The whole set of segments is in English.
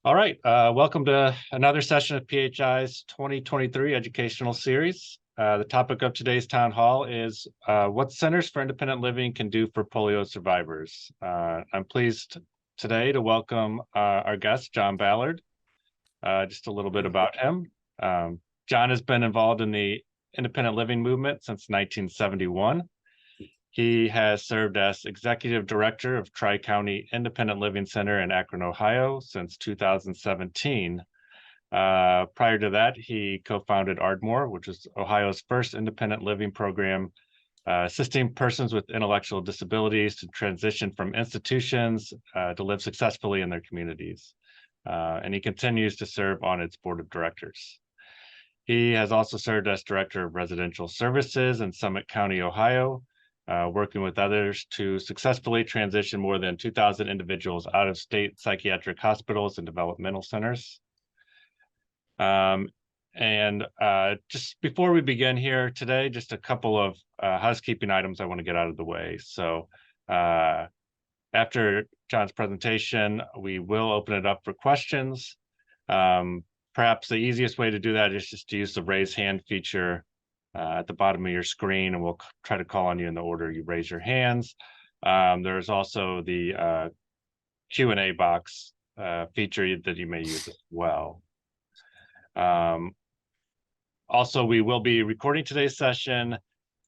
All right, welcome to another session of PHI's 2023 educational series. The topic of today's town hall is what Centers for Independent Living can do for polio survivors. I'm pleased today to welcome our guest, John Ballard. Just a little bit about him. John has been involved in the independent living movement since 1971. He has served as executive director of Tri-County Independent Living Center in Akron, Ohio since 2017. Prior to that, he co-founded Ardmore, which is Ohio's first independent living program, assisting persons with intellectual disabilities to transition from institutions to live successfully in their communities. And he continues to serve on its board of directors. He has also served as director of residential services in Summit County, Ohio, working with others to successfully transition more than 2,000 individuals out of state psychiatric hospitals and developmental centers. Just before we begin here today, just a couple of housekeeping items I want to get out of the way. So after John's presentation, we will open it up for questions. Perhaps the easiest way to do that is just to use the raise hand feature at the bottom of your screen, and we'll try to call on you in the order you raise your hands. There's also the Q&A box feature that you may use as well. Also, we will be recording today's session,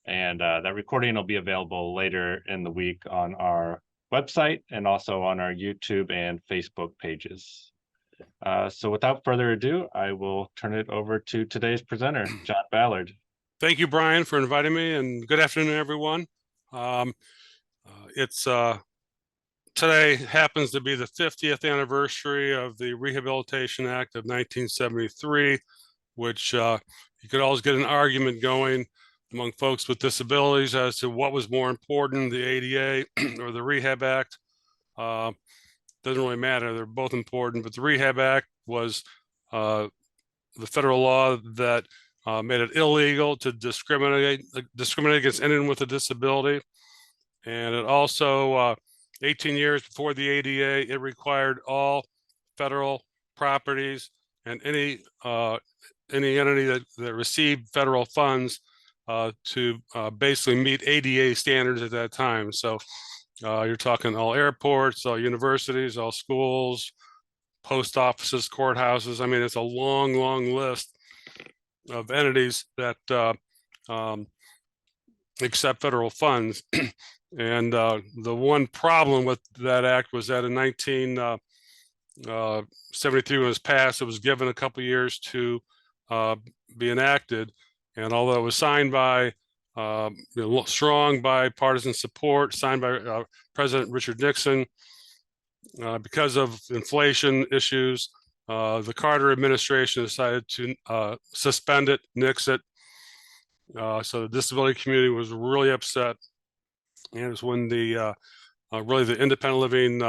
and that recording will be available later in the week on our website and also on our YouTube and Facebook pages. So without further ado, I will turn it over to today's presenter, John Ballard. Thank you, Brian, for inviting me, and good afternoon, everyone. Today happens to be the 50th anniversary of the Rehabilitation Act of 1973, which you could always get an argument going among folks with disabilities as to what was more important, the ADA or the Rehab Act. Doesn't really matter, they're both important, but the Rehab Act was the federal law that made it illegal to discriminate against anyone with a disability. And it also, 18 years before the ADA, it required all federal properties and any entity that received federal funds to basically meet ADA standards at that time. So you're talking all airports, all universities, all schools, post offices, courthouses. I mean, it's a long, long list of entities that accept federal funds. And the one problem with that act was that in 1973, when it was passed, it was given a couple years to be enacted. And although it was signed by strong bipartisan support, signed by President Richard Nixon, because of inflation issues, the Carter administration decided to suspend it, nix it. So the disability community was really upset. And it was when the really the independent living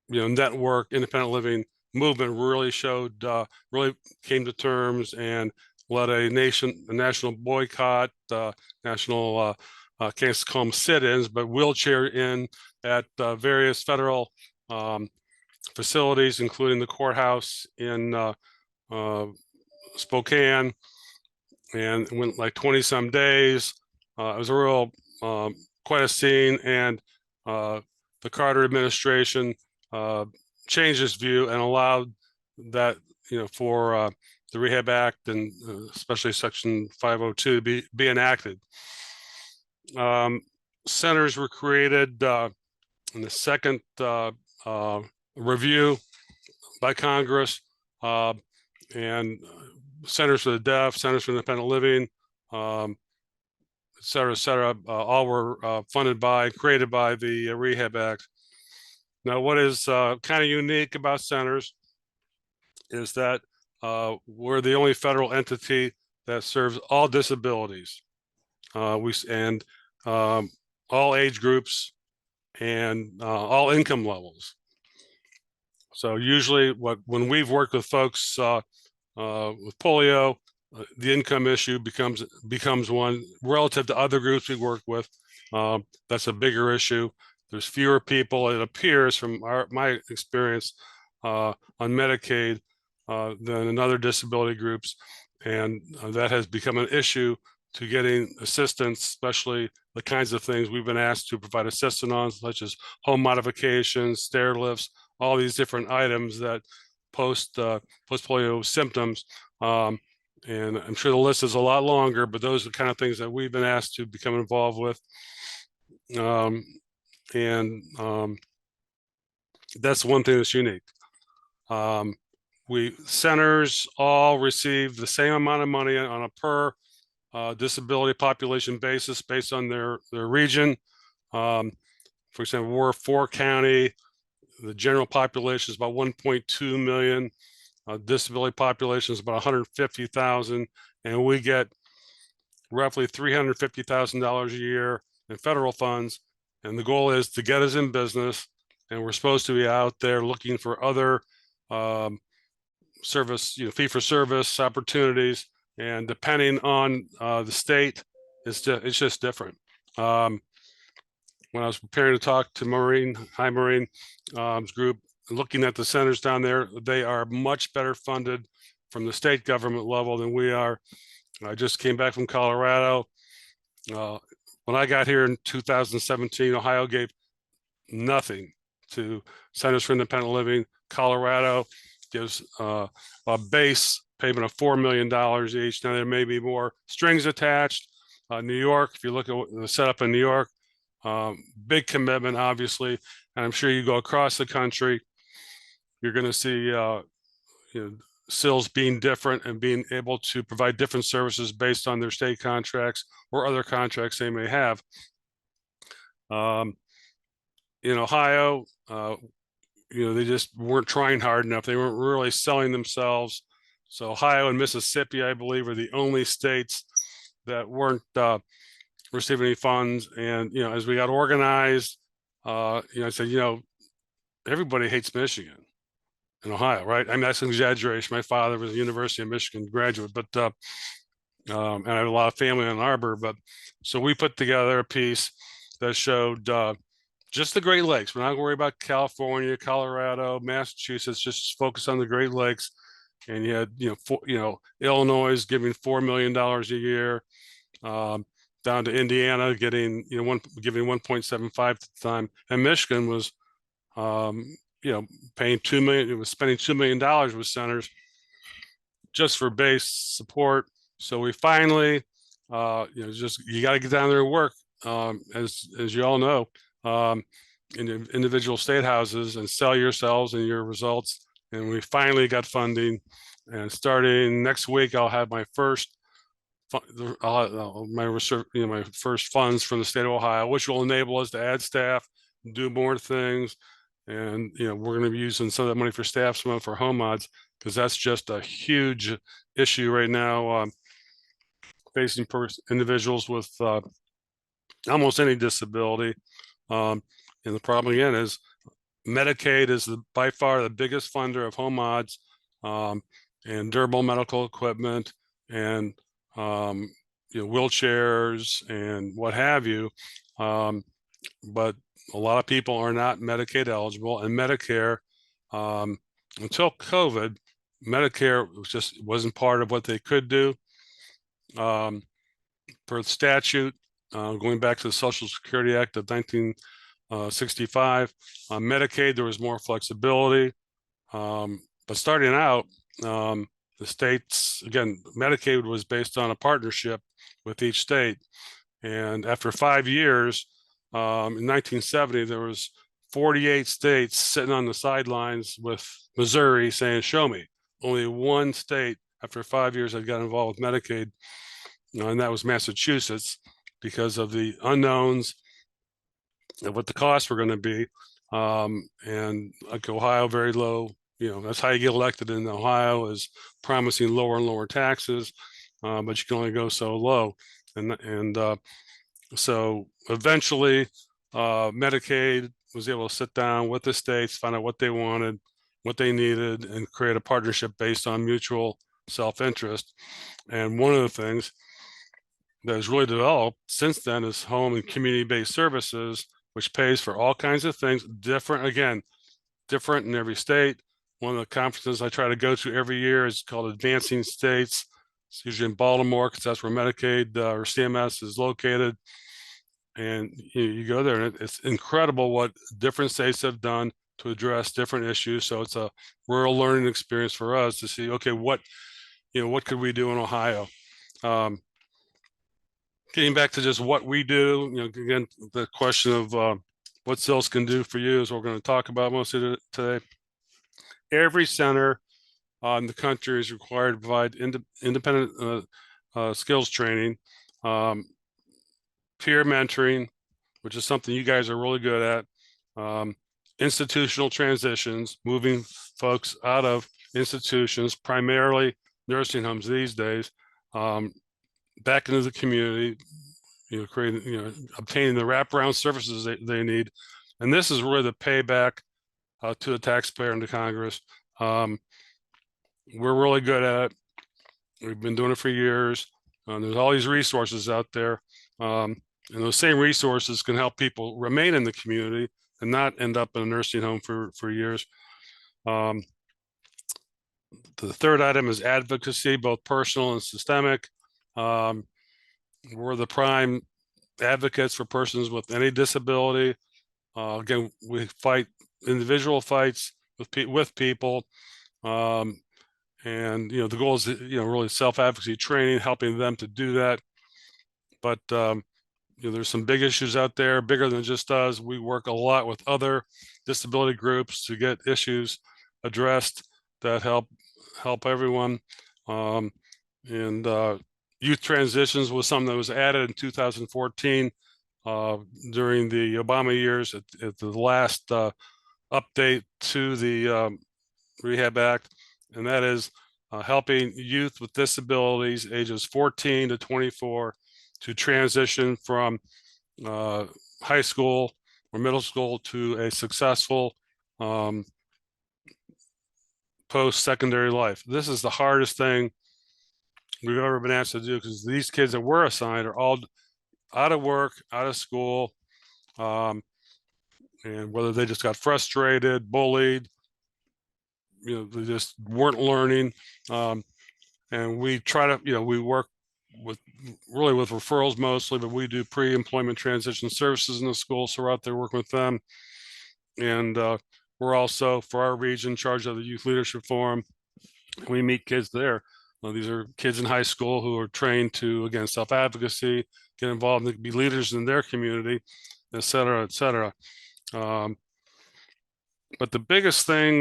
network, independent living movement really showed, really came to terms and led a national boycott, national can't call them sit-ins, but wheelchair in at various federal facilities, including the courthouse in Spokane, and it went like 20 some days. It was a real quite a scene, and the Carter administration changed its view and allowed that, for the Rehab Act and especially Section 502 to be enacted. Centers were created in the second review by Congress, and Centers for the Deaf, Centers for Independent Living, et cetera, all were funded by, created by the Rehab Act. Now, what is kind of unique about centers is that we're the only federal entity that serves all disabilities, all age groups, and all income levels. So usually when we've worked with folks with polio, the income issue becomes one relative to other groups we work with. That's a bigger issue. There's fewer people, it appears from my experience, on Medicaid than in other disability groups. And that has become an issue to getting assistance, especially the kinds of things we've been asked to provide assistance on, such as home modifications, stair lifts, all these different items that post-polio symptoms. And I'm sure the list is a lot longer, but those are the kind of things that we've been asked to become involved with. That's one thing that's unique. Centers all receive the same amount of money on a per disability population basis based on their region. For example, we're Fort County. The general population is about 1.2 million. Disability population is about 150,000, and we get roughly $350,000 a year in federal funds. And the goal is to get us in business, and we're supposed to be out there looking for other service, fee-for-service opportunities. And depending on the state, it's just different. When I was preparing to talk to Maureen group, looking at the centers down there, they are much better funded from the state government level than we are. I just came back from Colorado. When I got here in 2017, Ohio gave nothing to Centers for Independent Living. Colorado gives a base payment of $4 million each. Now there may be more strings attached. New York, if you look at the setup in New York, big commitment, obviously. And I'm sure you go across the country, you're going to see CILs being different and being able to provide different services based on their state contracts or other contracts they may have. In Ohio, they just weren't trying hard enough. They weren't really selling themselves. So Ohio and Mississippi, I believe, are the only states that weren't receiving any funds. And, as we got organized, I said, everybody hates Michigan in Ohio, right? I mean, that's an exaggeration. My father was a University of Michigan graduate, but and I have a lot of family in Ann Arbor. But so we put together a piece that showed just the Great Lakes. We're not worried about California, Colorado, Massachusetts. Just focus on the Great Lakes. And you had, Illinois giving $4 million a year, down to Indiana getting, giving 1.75 at the time, and Michigan was paying $2 million. It was spending $2 million with centers just for base support. So we finally, you got to get down there and work, as you all know, in individual state houses and sell yourselves and your results. And we finally got funding. And starting next week, I'll have my first my first funds from the state of Ohio, which will enable us to add staff, do more things. And, we're going to be using some of that money for staff, some of it for home mods, because that's just a huge issue right now, facing individuals with almost any disability. And the problem, again, is Medicaid is by far the biggest funder of home mods and durable medical equipment and wheelchairs and what have you. But a lot of people are not Medicaid eligible, and Medicare, until COVID, Medicare wasn't part of what they could do. Per statute, going back to the Social Security Act of 1965, Medicaid, there was more flexibility. But starting out, the states, again, Medicaid was based on a partnership with each state. And after 5 years, in 1970, there was 48 states sitting on the sidelines with Missouri saying, show me. Only one state after 5 years had got involved with Medicaid, and that was Massachusetts, because of the unknowns of what the costs were going to be. And like Ohio, very low. That's how you get elected in Ohio, is promising lower and lower taxes, but you can only go so low. And so eventually, Medicaid was able to sit down with the states, find out what they wanted, what they needed, and create a partnership based on mutual self-interest. And one of the things that has really developed since then is home and community-based services, which pays for all kinds of things, different in every state. One of the conferences I try to go to every year is called Advancing States. It's usually in Baltimore because that's where Medicaid or CMS is located. And you go there, and it's incredible what different states have done to address different issues. So it's a rural learning experience for us to see, okay, what could we do in Ohio? Getting back to just what we do, again, the question of what SILS can do for you is what we're going to talk about mostly today. Every center in the country is required to provide independent skills training, peer mentoring, which is something you guys are really good at, institutional transitions, moving folks out of institutions, primarily nursing homes these days, back into the community, creating, obtaining the wraparound services they need. And this is really the payback to the taxpayer and to Congress. We're really good at it. We've been doing it for years. There's all these resources out there. And those same resources can help people remain in the community and not end up in a nursing home for years. The third item is advocacy, both personal and systemic. We're the prime advocates for persons with any disability. Again, we fight individual fights with people. And the goal is really self-advocacy training, helping them to do that. But there's some big issues out there, bigger than just us. We work a lot with other disability groups to get issues addressed that help everyone. And youth transitions was something that was added in 2014 during the Obama years at the last update to the Rehab Act, and that is helping youth with disabilities ages 14 to 24 to transition from high school or middle school to a successful post-secondary life. This is the hardest thing we've ever been asked to do, because these kids that we're assigned are all out of work, out of school, and whether they just got frustrated, bullied, they just weren't learning. And we try to, we work with referrals mostly, but we do pre-employment transition services in the school. So we're out there working with them. And we're also, for our region, in charge of the Youth Leadership Forum. We meet kids there. These are kids in high school who are trained to, again, self-advocacy, get involved and be leaders in their community, et cetera, et cetera. But the biggest thing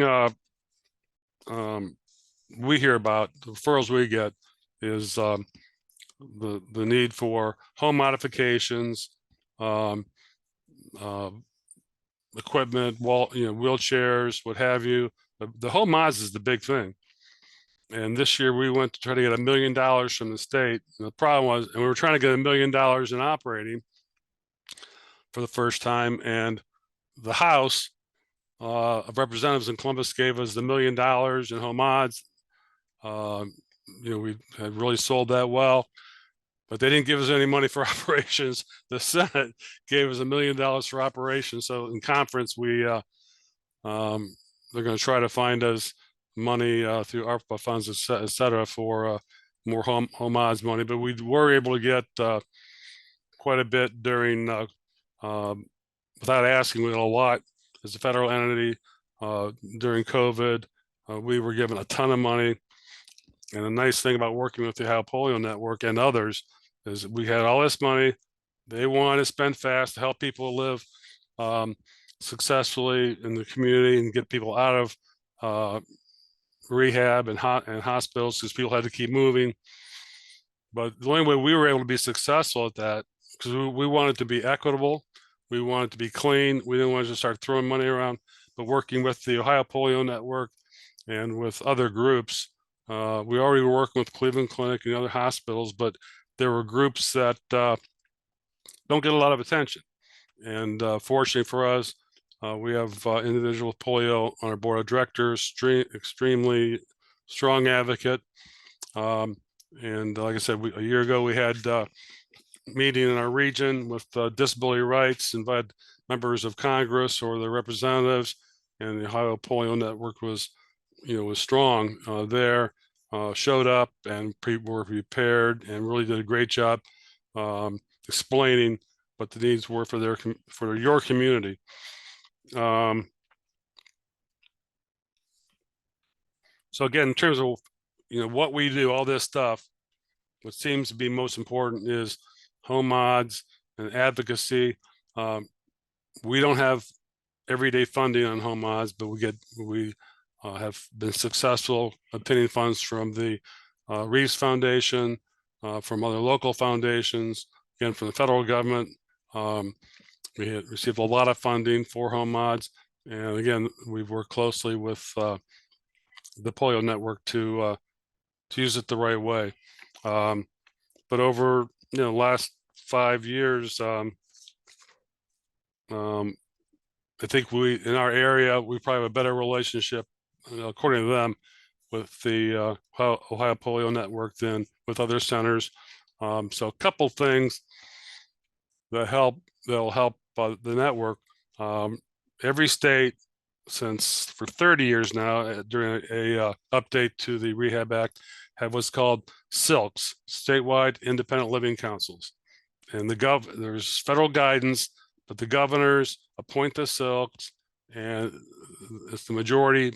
we hear about, the referrals we get, is the need for home modifications, equipment, wheelchairs, what have you. The home mods is the big thing. And this year we went to try to get $1 million from the state. And the problem was, and we were trying to get $1 million in operating for the first time. And the House of Representatives in Columbus gave us the $1 million in home mods. We had really sold that well, but they didn't give us any money for operations. The Senate gave us $1 million for operations. So in conference, they're going to try to find us money through ARPA funds, et cetera, for more home mods money. But we were able to get quite a bit during, without asking, we got a lot as a federal entity during COVID. We were given a ton of money. And the nice thing about working with the Ohio Polio Network and others is we had all this money. They wanted to spend fast to help people live successfully in the community and get people out of rehab and hospitals, because people had to keep moving. But the only way we were able to be successful at that, because we wanted to be equitable, we wanted to be clean, we didn't want to just start throwing money around, but working with the Ohio Polio Network and with other groups. We already were working with Cleveland Clinic and other hospitals, but there were groups that don't get a lot of attention. And fortunately for us, we have individual with polio on our board of directors, extremely strong advocate. And like I said, a year ago, we had a meeting in our region with disability rights, invited members of Congress or their representatives, and the Ohio Polio Network was was strong there, showed up and were prepared and really did a great job explaining what the needs were for your community. So again, in terms of what we do, all this stuff, what seems to be most important is home mods and advocacy. We don't have everyday funding on home mods, but we have been successful obtaining funds from the Reeves Foundation, from other local foundations, again from the federal government. We had received a lot of funding for home mods, and again, we've worked closely with the Polio Network to use it the right way. But over the last 5 years, I think in our area, we probably have a better relationship, according to them, with the Ohio Polio Network than with other centers. So a couple things that'll help the network. Every state, for 30 years now, during a update to the Rehab Act, have what's called SILCs, Statewide Independent Living Councils. And there's federal guidance, but the governors appoint the SILCs, and if the majority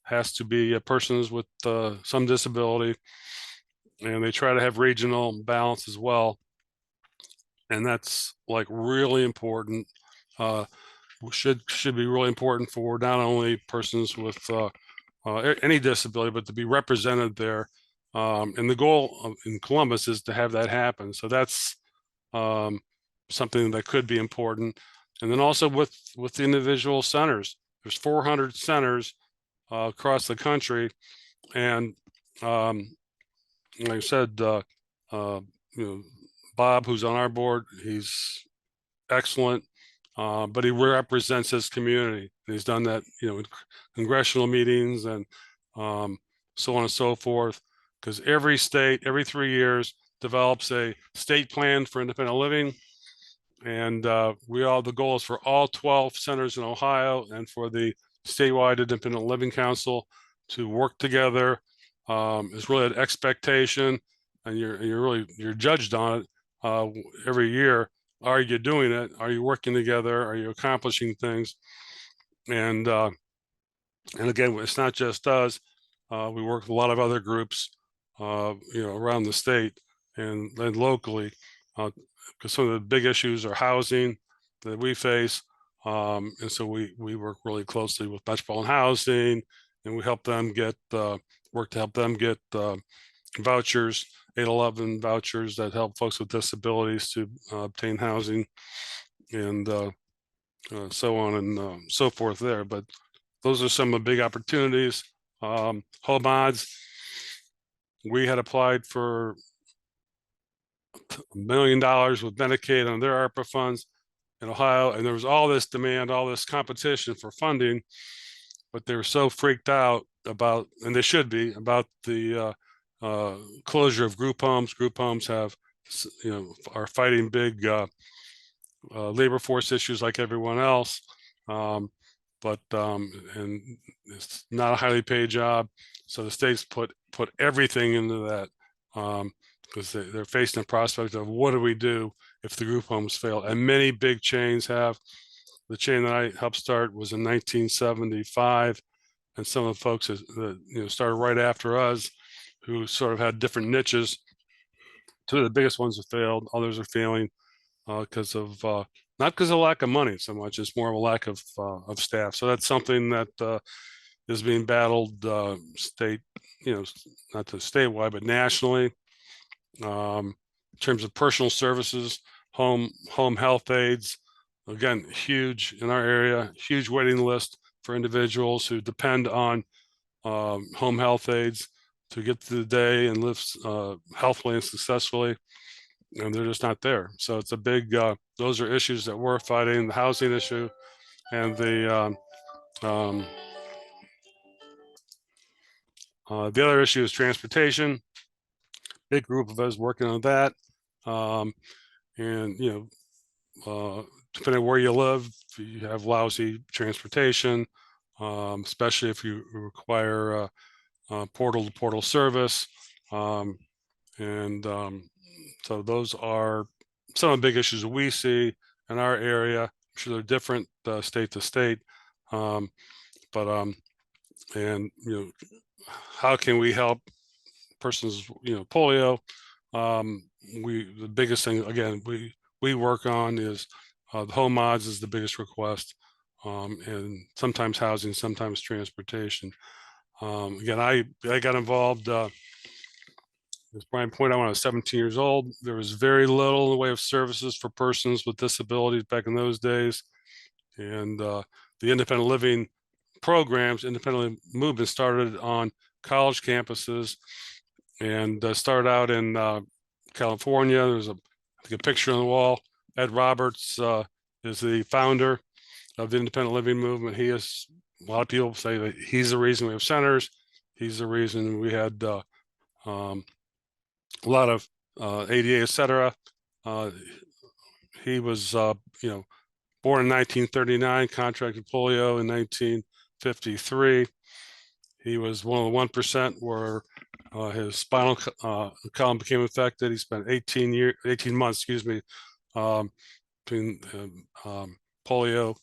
has to be persons with some disability, and they try to have regional balance as well. And that's like really important. Should be really important for not only persons with any disability, but to be represented there. And the goal in Columbus is to have that happen. So that's something that could be important. And then also with the individual centers, there's 400 centers across the country, and like I said, Bob, who's on our board, he's excellent, but he represents his community. And he's done that, in congressional meetings and so on and so forth. Because every state, every 3 years, develops a state plan for independent living, and the goal is for all 12 centers in Ohio and for the statewide independent living council to work together. It's really an expectation, and you're judged on it every year. Are you doing it? Are you working together? Are you accomplishing things? And again, it's not just us. We work with a lot of other groups, around the state and locally, because some of the big issues are housing that we face. And so we work really closely with Metropolitan Housing, and we help them work to help them get vouchers, 811 vouchers that help folks with disabilities to obtain housing, and so on and so forth there. But those are some of the big opportunities. Home mods, we had applied for $1 million with Medicaid on their ARPA funds in Ohio, and there was all this demand, all this competition for funding, but they were so freaked out about, and they should be, about the closure of group homes. Group homes are fighting big labor force issues like everyone else, but and it's not a highly paid job. So the states put everything into that, because they're facing the prospect of what do we do if the group homes fail. And many big chains have. The chain that I helped start was in 1975, and some of the folks that started right after us, who sort of had different niches. Two of the biggest ones have failed. Others are failing because of not because of lack of money so much. It's more of a lack of staff. So that's something that is being battled state, not to statewide, but nationally. In terms of personal services, home health aides, again, huge in our area, huge waiting list for individuals who depend on home health aides to get through the day and live healthfully and successfully, and they're just not there. So it's a big, those are issues that we're fighting, the housing issue and the other issue is transportation. Big group of us working on that. And, depending on where you live, you have lousy transportation. especially if you require portal-to-portal service. So those are some of the big issues that we see in our area. I'm sure they're different state to state, and how can we help persons, polio? The biggest thing again we work on is the home mods is the biggest request, and sometimes housing, sometimes transportation. Again, I got involved. As Brian pointed out, when I was 17 years old, there was very little in the way of services for persons with disabilities back in those days. And the independent living programs, independent movement started on college campuses and started out in California. There's I think a picture on the wall. Ed Roberts is the founder of the independent living movement. He is, a lot of people say that he's the reason we have centers. He's the reason we had a lot of ADA, et cetera. He was, born in 1939, contracted polio in 1953. He was one of the 1% where his spinal column became affected. He spent 18 months, between polio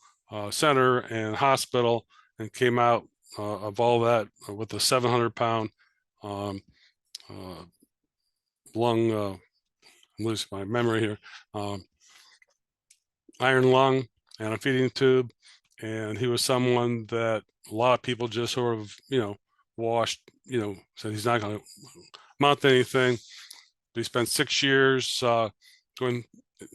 center and hospital, and came out of all that with a 700-pound lung, I'm losing my memory here, iron lung and a feeding tube. And he was someone that a lot of people just sort of, washed, said he's not going to amount to anything. He spent 6 years going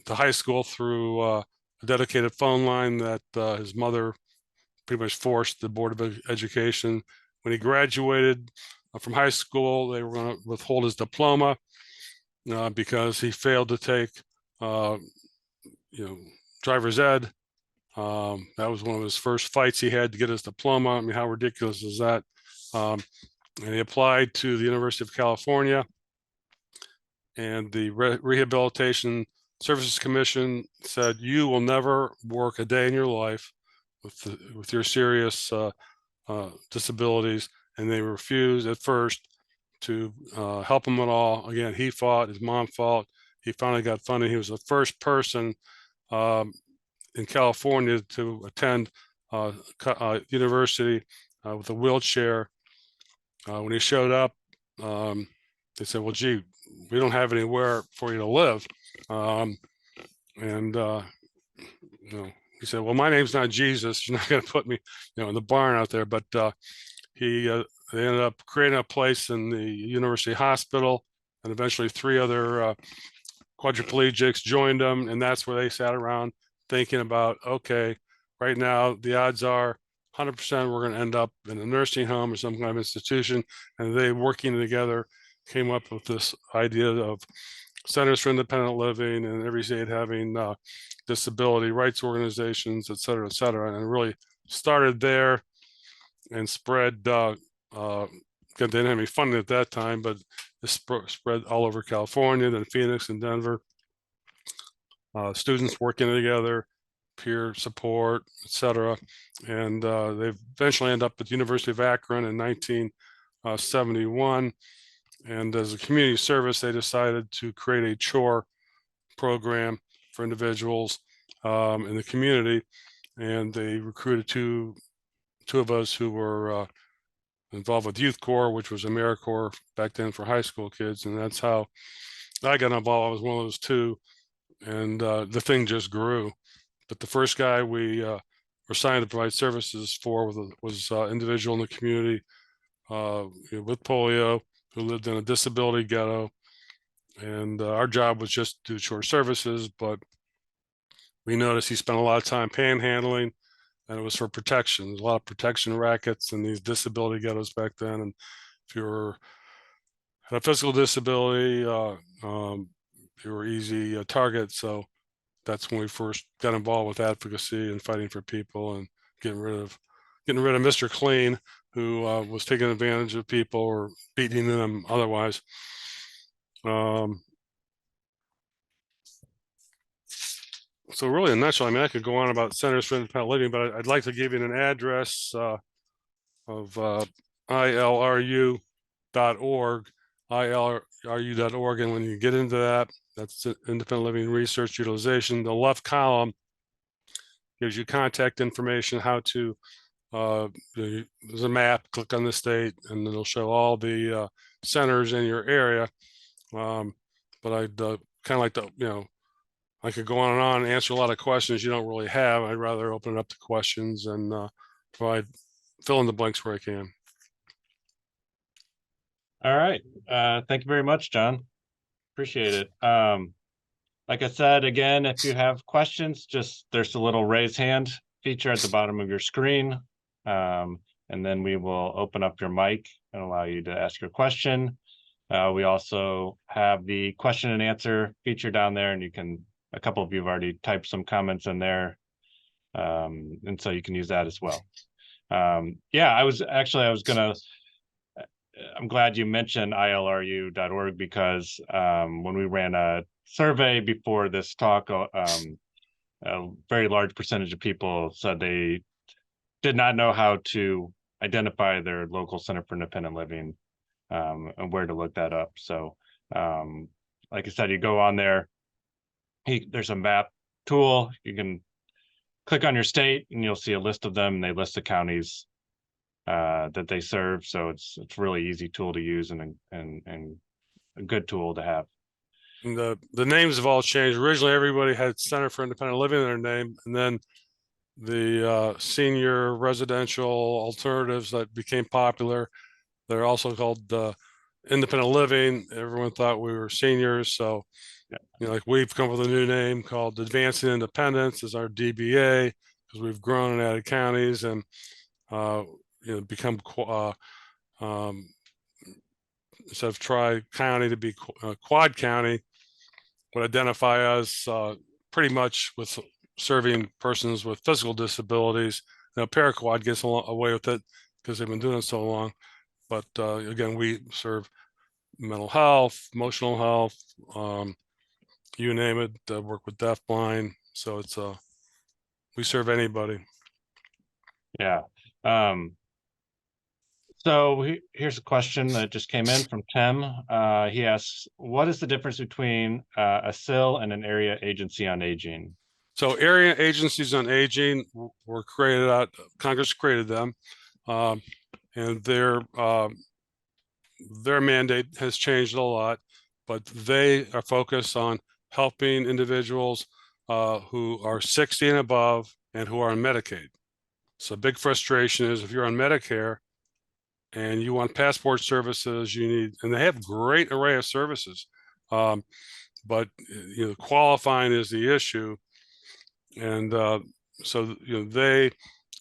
to high school through a dedicated phone line that his mother pretty much forced the Board of Education. When he graduated from high school, they were going to withhold his diploma because he failed to take, driver's ed. That was one of his first fights he had to get his diploma. I mean, how ridiculous is that? And he applied to the University of California, and the Rehabilitation Services Commission said, you will never work a day in your life with your serious disabilities. And they refused at first to help him at all. Again, he fought, his mom fought. He finally got funding. He was the first person in California to attend university with a wheelchair. When he showed up, they said, well, gee, we don't have anywhere for you to live. He said, well, my name's not Jesus. You're not going to put me, in the barn out there. But they ended up creating a place in the university hospital, and eventually 3 other quadriplegics joined them. And that's where they sat around thinking about, okay, right now the odds are 100% we're going to end up in a nursing home or some kind of institution. And they, working together, came up with this idea of centers for independent living, and every state having disability rights organizations, et cetera, and it really started there and spread. They didn't have any funding at that time, but it spread all over California, then Phoenix and Denver. Students working together, peer support, et cetera. And they eventually end up at the University of Akron in 1971. And as a community service, they decided to create a chore program for individuals in the community. And they recruited two of us who were involved with Youth Corps, which was AmeriCorps back then for high school kids. And that's how I got involved. I was one of those two. And the thing just grew. But the first guy we were signed to provide services for was an individual in the community with polio who lived in a disability ghetto. And our job was just to do short services, but we noticed he spent a lot of time panhandling, and it was for protection. There's a lot of protection rackets in these disability ghettos back then. And if you had a physical disability, you were easy target. So that's when we first got involved with advocacy and fighting for people and getting rid of Mr. Clean, who was taking advantage of people or beating them otherwise. So really, in a nutshell, I mean, I could go on about Centers for Independent Living, but I'd like to give you an address of ilru.org, ilru.org. And when you get into that, that's independent living research utilization. The left column gives you contact information, how to, there's a map, click on the state, and it'll show all the centers in your area. But I'd kind of like to, I could go on and answer a lot of questions you don't really have. I'd rather open it up to questions and fill in the blanks where I can. All right. Thank you very much, John. Appreciate it. Like I said, again, if you have questions, there's a little raise hand feature at the bottom of your screen. And then we will open up your mic and allow you to ask your question. We also have the question and answer feature down there, and a couple of you have already typed some comments in there. And so you can use that as well. Yeah, I'm glad you mentioned ilru.org, because when we ran a survey before this talk, a very large percentage of people said they did not know how to identify their local Center for Independent Living, and where to look that up. So like I said, you go on there, there's a map tool. You can click on your state and you'll see a list of them, and they list the counties that they serve. So it's really easy tool to use, and a good tool to have. And the names have all changed. Originally, everybody had Center for Independent Living in their name, and then the senior residential alternatives that became popular, they're also called independent living. Everyone thought we were seniors, so like we've come up with a new name called Advancing Independence as our DBA, because we've grown and added counties and become instead of tri-county to be quad county, would identify us pretty much with serving persons with physical disabilities. Now, Paraquad gets away with it because they've been doing it so long. But again, we serve mental health, emotional health, you name it. Work with deaf, blind. So it's we serve anybody. Yeah. So here's a question that just came in from Tim. He asks, what is the difference between a SIL and an area agency on aging? So area agencies on aging were created out, Congress created them, and their mandate has changed a lot, but they are focused on helping individuals who are 60 and above and who are on Medicaid. So big frustration is if you're on Medicare and you want passport services, you need, and they have great array of services, but qualifying is the issue. And so they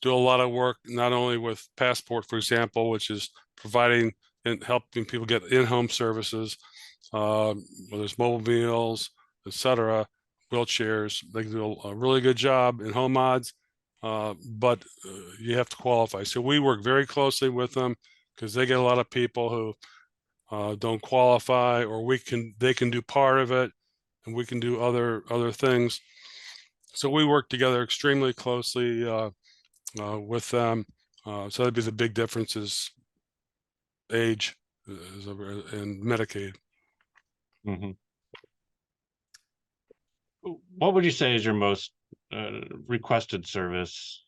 do a lot of work not only with passport, for example, which is providing and helping people get in-home services, whether it's mobile meals, etc., wheelchairs. They do a really good job in home mods, but you have to qualify. So we work very closely with them because they get a lot of people who don't qualify, or they can do part of it, and we can do other things. So we work together extremely closely with them. So that'd be the big differences: age and Medicaid. Mm-hmm. What would you say is your most requested service?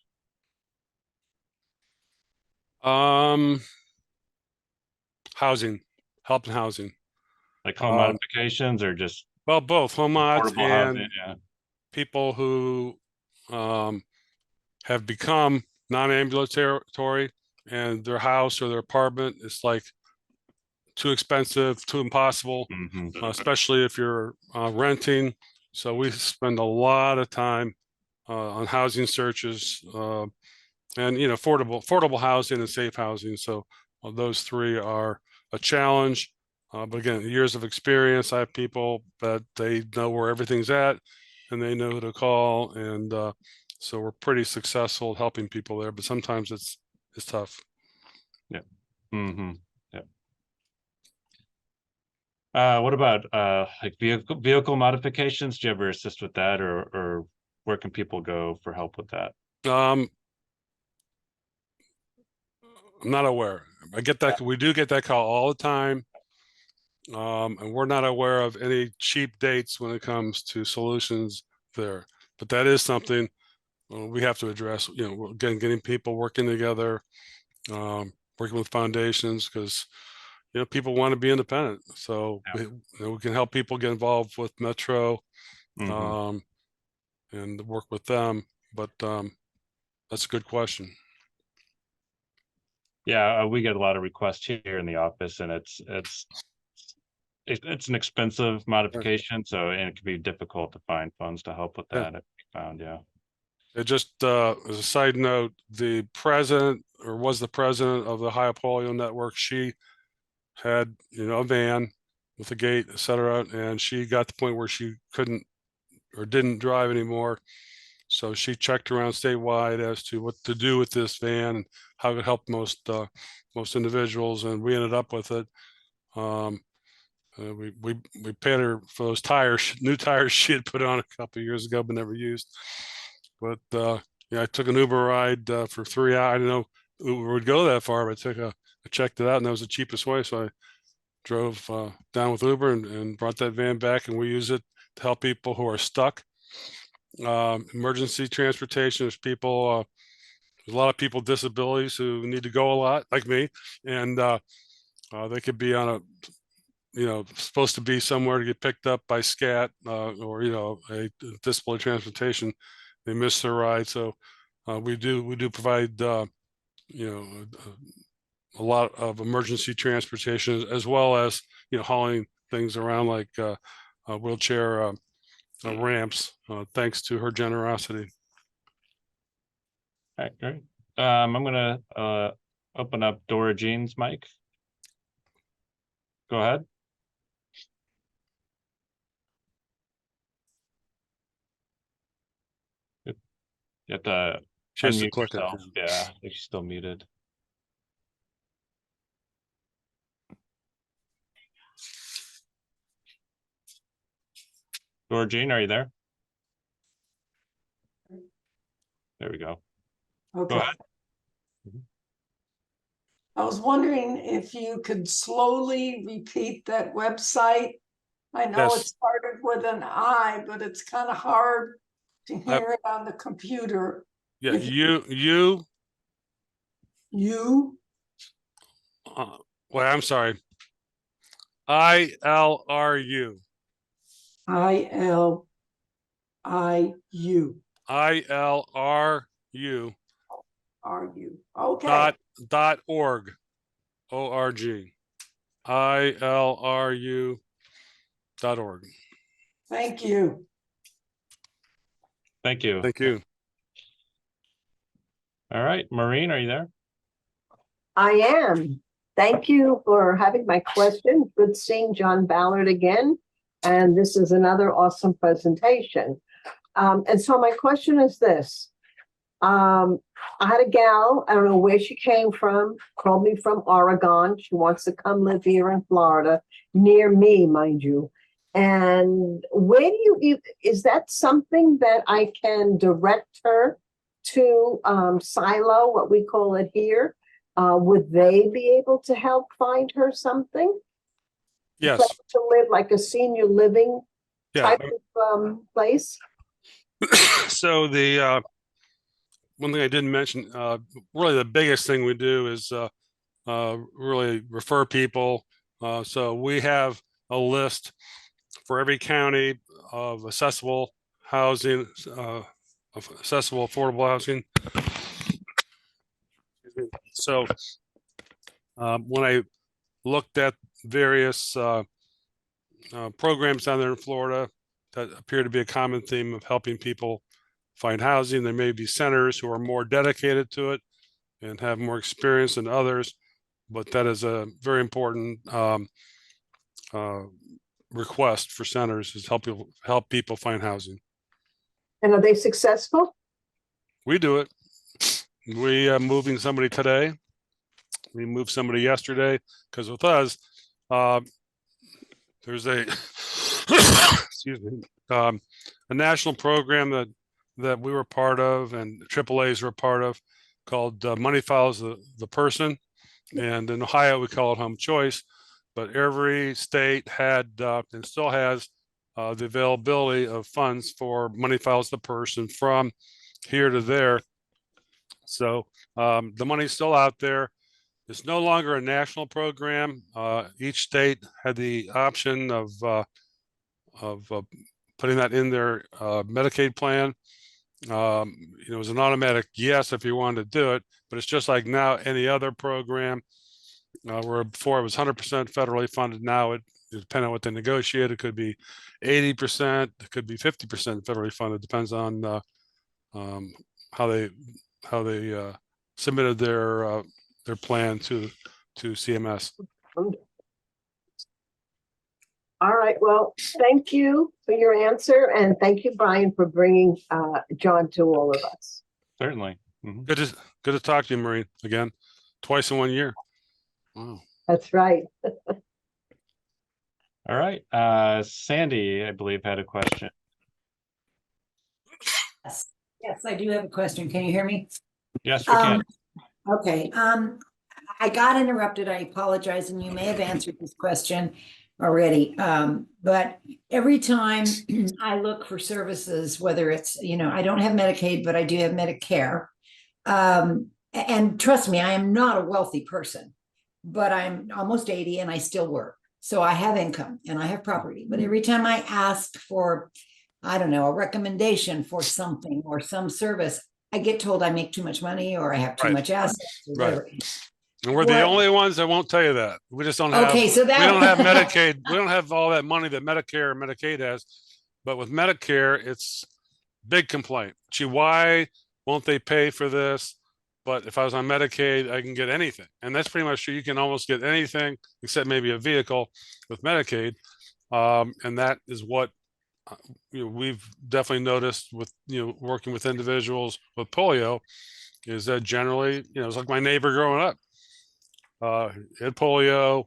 Housing, help in housing. Like home modifications, or just well, both home mods and housing, yeah. People who have become non-ambulatory and their house or their apartment is like too expensive, too impossible, especially if you're renting. So we spend a lot of time on housing searches and affordable housing and safe housing. So those three are a challenge. But again, years of experience. I have people that they know where everything's at, and they know who to call, and so we're pretty successful helping people there. But sometimes it's tough. Yeah. Mm-hmm. Yeah. What about like vehicle modifications? Do you ever assist with that, or where can people go for help with that? I'm not aware. I get that. We do get that call all the time. And we're not aware of any cheap dates when it comes to solutions there. But that is something we have to address. You know, getting people working together, working with foundations, because people want to be independent. So we can help people get involved with Metro, Mhm. and work with them. But that's a good question. Yeah, we get a lot of requests here in the office, and it's an expensive modification, so and it can be difficult to find funds to help with Yeah. that. If we found, yeah. It just as a side note, the president or was the president of the Ohio Polio Network. She had a van with a gate, etc., and she got to the point where she couldn't or didn't drive anymore. So she checked around statewide as to what to do with this van and how to help most individuals, and we ended up with it. We paid her for those tires, new tires she had put on a couple of years ago but never used. But I took an Uber ride for 3 hours. I didn't know Uber would go that far, but I checked it out, and that was the cheapest way. So I drove down with Uber and brought that van back, and we use it to help people who are stuck. Emergency transportation. There's people. There's a lot of people with disabilities who need to go a lot, like me, and they could be on supposed to be somewhere to get picked up by SCAT or a disability transportation. They miss their ride, so we do provide a lot of emergency transportation, as well as hauling things around like wheelchair ramps, thanks to her generosity. All right, great. I'm gonna open up Dora Jean's mic. Go ahead. You have to She has to unmute click it. yourself. Yeah, I think she's still muted. Dora Jean, are you there? There we go. Go Okay. ahead. I was wondering if you could slowly repeat that website. I know Yes. it started with an I, but it's kind of hard to hear it on the computer. Yeah, If you. You, Well, I'm sorry. ILRU. ILIU. ILRU. Are you? Okay. .org. ORG. ILRU.org. Thank you. Thank you. Thank you. All right, Maureen, are you there? I am. Thank you for having my question. Good seeing John Ballard again. And this is another awesome presentation. And so my question is this. I had a gal, I don't know where she came from, called me from Oregon. She wants to come live here in Florida, near me, mind you. And where do is that something that I can direct her to Silo, what we call it here? Would they be able to help find her something? Yes. To live like a senior living type of place? So the one thing I didn't mention, really the biggest thing we do is really refer people. So we have a list for every county of accessible housing, of accessible affordable housing. So when I looked at various programs down there in Florida that appear to be a common theme of helping people find housing, there may be centers who are more dedicated to it and have more experience than others, but that is a very important request for centers, is help people find housing. And are they successful? We do it. We are moving somebody today. We moved somebody yesterday, because with us, there's a excuse me, a national program that we were part of and AAA's were part of, called Money Follows the Person. And in Ohio, we call it home choice, but every state had and still has the availability of funds for money follows the person from here to there. So the money's still out there. It's no longer a national program. Each state had the option of putting that in their Medicaid plan. It was an automatic yes if you wanted to do it, but it's just like now any other program. Where before it was 100% federally funded, now it depending on what they negotiated, it could be 80%, it could be 50% federally funded, depends on how they submitted their plan to CMS. All right, well, thank you for your answer, and thank you, Brian, for bringing John to all of us. Certainly. Mhm. Good to talk to you, Maureen, again, twice in 1 year. Wow. That's right. All right. Sandy, I believe, had a question. Yes, I do have a question. Can you hear me? Yes, we can. Okay, I got interrupted. I apologize, and you may have answered this question already. But every time I look for services, whether it's, I don't have Medicaid, but I do have Medicare. And trust me, I am not a wealthy person, but I'm almost 80 and I still work. So I have income and I have property. But every time I ask for, I don't know, a recommendation for something or some service, I get told I make too much money or I have too Right. much assets or whatever. And we're the only ones that won't tell you that. We just don't have, Okay, so that we don't have Medicaid. We don't have all that money that Medicare or Medicaid has. But with Medicare, it's big complaint. Gee, why won't they pay for this? But if I was on Medicaid, I can get anything. And that's pretty much true. You can almost get anything except maybe a vehicle with Medicaid. And that is what we've definitely noticed with, working with individuals with polio, is that generally, it's like my neighbor growing up. He had polio,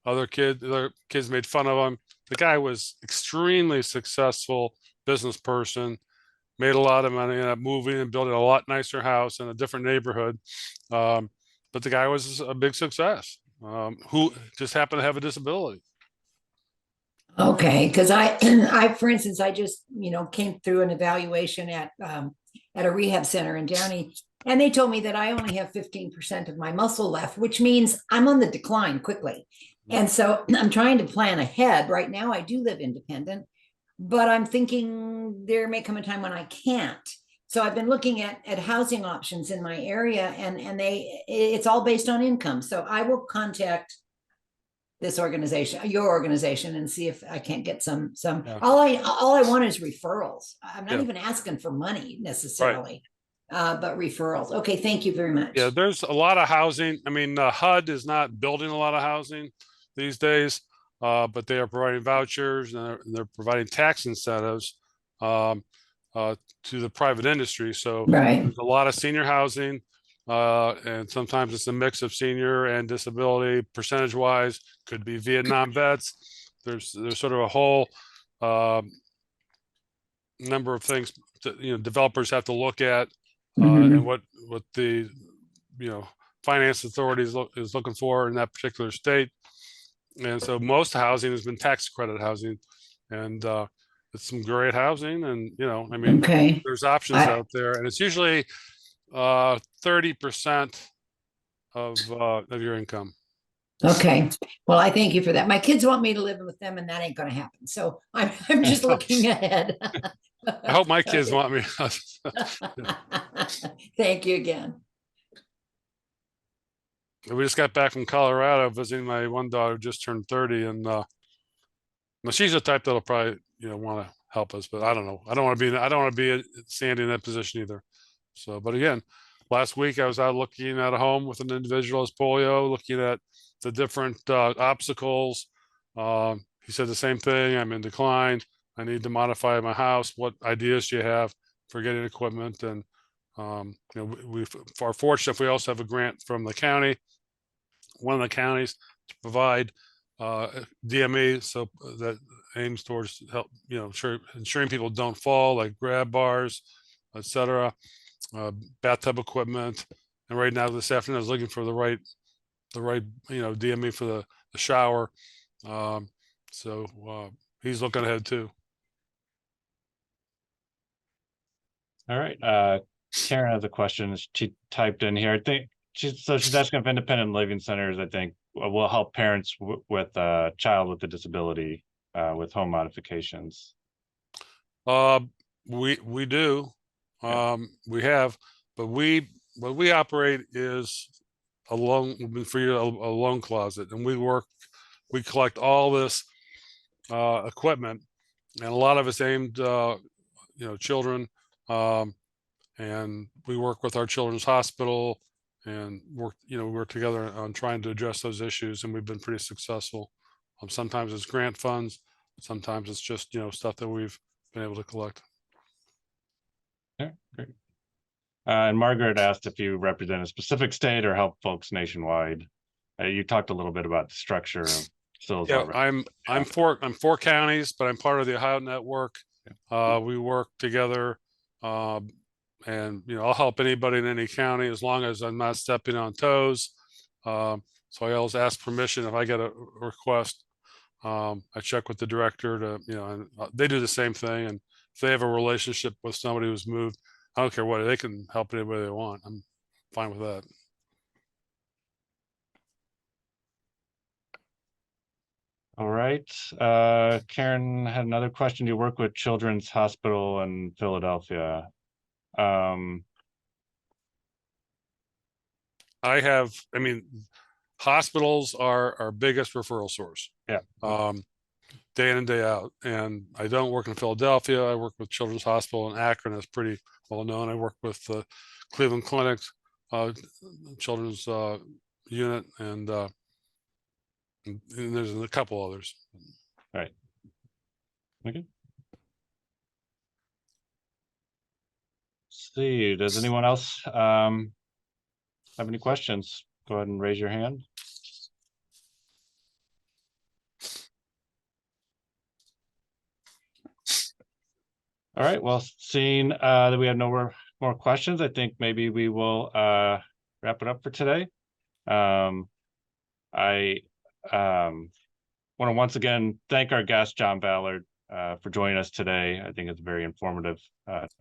other kids made fun of him. The guy was extremely successful business person, made a lot of money, ended up moving and building a lot nicer house in a different neighborhood. But the guy was a big success, who just happened to have a disability. Okay, because for instance, I just, came through an evaluation at a rehab center in Downey, and they told me that I only have 15% of my muscle left, which means I'm on the decline quickly. And so I'm trying to plan ahead. Right now, I do live independent, but I'm thinking there may come a time when I can't. So I've been looking at housing options in my area, and it's all based on income. So I will contact this organization, your organization, and see if I can't get some. Yeah. All I want is referrals. I'm not Yeah. even asking for money necessarily, but referrals. Okay, thank you very much. Yeah, there's a lot of housing. I mean, HUD is not building a lot of housing these days, but they are providing vouchers and they're providing tax incentives to the private industry. So Right. there's a lot of senior housing, and sometimes it's a mix of senior and disability percentage wise. Could be Vietnam vets. There's sort of a whole number of things that, developers have to look at, and what the finance authority is looking for in that particular state. And so most housing has been tax credit housing, and it's some great housing. And I mean, Okay. there's options out there, and it's usually 30% of your income. Okay. Well, I thank you for that. My kids want me to live with them, and that ain't going to happen. So I'm just looking ahead. I hope my kids want me. Thank you again. We just got back from Colorado visiting my one daughter who just turned 30, and she's the type that'll probably want to help us, but I don't know. I don't want to be Sandy in that position either. So, but again, last week I was out looking at a home with an individual with polio, looking at the different obstacles. He said the same thing. I'm in decline. I need to modify my house. What ideas do you have for getting equipment? And we are fortunate. We also have a grant from the county, one of the counties, to provide DME, so that aims towards help, ensuring people don't fall, like grab bars, etc. Bathtub equipment. And right now, this afternoon, I was looking for the right the right, DME for the shower. So he's looking ahead too. All right. Karen has a question. She typed in here. I think she's asking if independent living centers, I think, will help parents with a child with a disability with home modifications. We do. Yeah. We have, but what we operate is a loan closet, and we collect all this equipment, and a lot of it's aimed children, and we work with our children's hospital and work together on trying to address those issues, and we've been pretty successful. Sometimes it's grant funds, sometimes it's just stuff that we've been able to collect. Yeah, great. And Margaret asked if you represent a specific state or help folks nationwide. You talked a little bit about the structure of facilities. Yeah, I'm four counties, but I'm part of the Ohio network. Yeah. We work together, and I'll help anybody in any county as long as I'm not stepping on toes. So I always ask permission if I get a request. I check with the director to, and they do the same thing. And if they have a relationship with somebody who's moved, I don't care what, they can help anybody they want. I'm fine with that. All right. Karen had another question. You work with Children's Hospital in Philadelphia. Hospitals are our biggest referral source. Yeah. Day in and day out. And I don't work in Philadelphia. I work with Children's Hospital in Akron. That's pretty well known. I work with the Cleveland Clinic children's unit, and there's a couple others. Right. Okay. Let's see, does anyone else have any questions? Go ahead and raise your hand. All right, well, seeing that we have no more questions, I think maybe we will wrap it up for today. I want to once again thank our guest, John Ballard, for joining us today. I think it's a very informative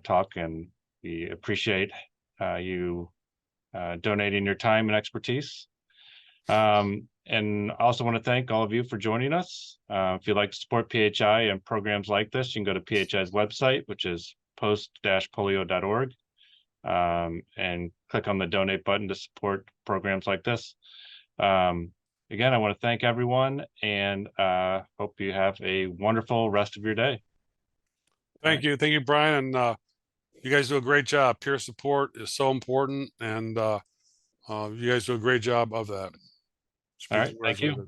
talk, and we appreciate you donating your time and expertise. And I also want to thank all of you for joining us. If you'd like to support PHI and programs like this, you can go to PHI's website, which is post-polio.org, and click on the donate button to support programs like this. Again, I want to thank everyone, and hope you have a wonderful rest of your day. Thank you, Brian, and you guys do a great job. Peer support is so important, and you guys do a great job of that. All right, thank you.